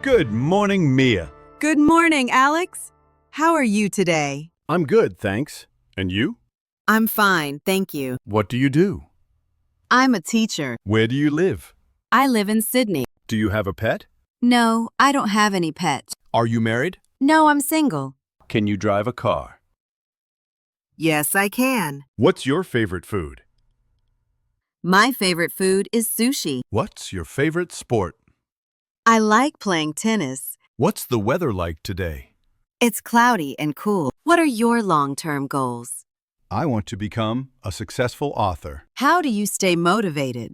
Good morning, Mia. Good morning, Alex. How are you today? I'm good, thanks. And you? I'm fine, thank you. What do you do? I'm a teacher. Where do you live? I live in Sydney. Do you have a pet? No, I don't have any pets. Are you married? No, I'm single. Can you drive a car? Yes, I can. What's your favorite food? My favorite food is sushi. What's your favorite sport? I like playing tennis. What's the weather like today? It's cloudy and cool. What are your long-term goals? I want to become a successful author. How do you stay motivated?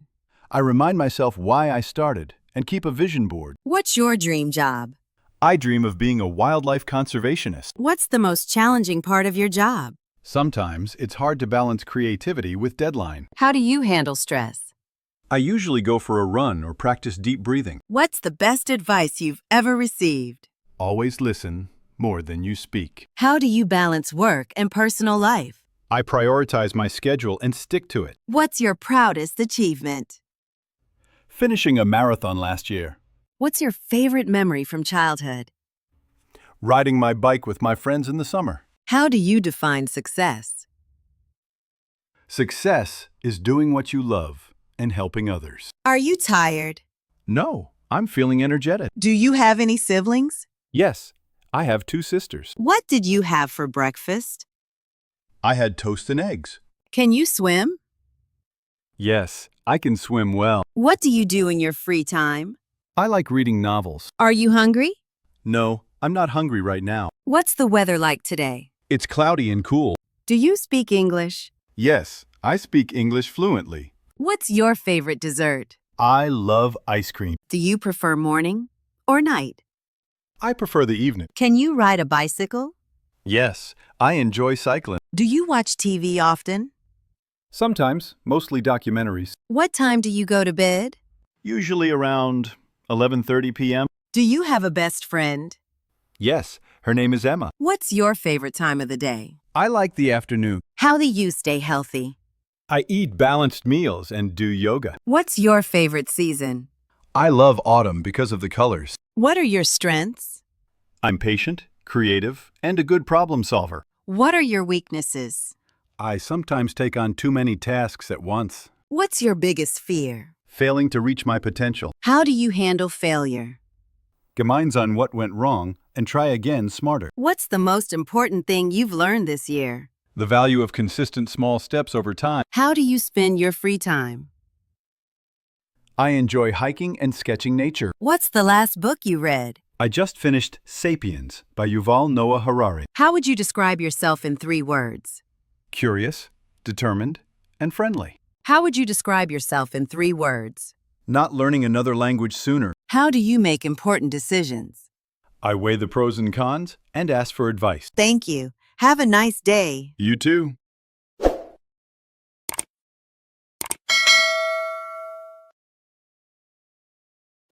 I remind myself why I started and keep a vision board. What's your dream job? I dream of being a wildlife conservationist. What's the most challenging part of your job? Sometimes it's hard to balance creativity with deadline. How do you handle stress? I usually go for a run or practice deep breathing. What's the best advice you've ever received? Always listen more than you speak. How do you balance work and personal life? I prioritize my schedule and stick to it. What's your proudest achievement? Finishing a marathon last year. What's your favorite memory from childhood? Riding my bike with my friends in the summer. How do you define success? Success is doing what you love and helping others. Are you tired? No, I'm feeling energetic. Do you have any siblings? Yes, I have 2 sisters. What did you have for breakfast? I had toast and eggs. Can you swim? Yes, I can swim well. What do you do in your free time? I like reading novels. Are you hungry? No, I'm not hungry right now. What's the weather like today? It's cloudy and cool. Do you speak English? Yes, I speak English fluently. What's your favorite dessert? I love ice cream. Do you prefer morning or night? I prefer the evening. Can you ride a bicycle? Yes, I enjoy cycling. Do you watch TV often? Sometimes, mostly documentaries. What time do you go to bed? Usually around 11:30 p.m. Do you have a best friend? Yes, her name is Emma. What's your favorite time of the day? I like the afternoon. How do you stay healthy? I eat balanced meals and do yoga. What's your favorite season? I love autumn because of the colors. What are your strengths? I'm patient, creative, and a good problem solver. What are your weaknesses? I sometimes take on too many tasks at once. What's your biggest fear? Failing to reach my potential. How do you handle failure? Get minds on what went wrong and try again smarter. What's the most important thing you've learned this year? The value of consistent small steps over time. How do you spend your free time? I enjoy hiking and sketching nature. What's the last book you read? I just finished Sapiens by Yuval Noah Harari. How would you describe yourself in 3 words? Curious, determined, and friendly. How would you describe yourself in 3 words? Not learning another language sooner. How do you make important decisions? I weigh the pros and cons and ask for advice. Thank you. Have a nice day. You too.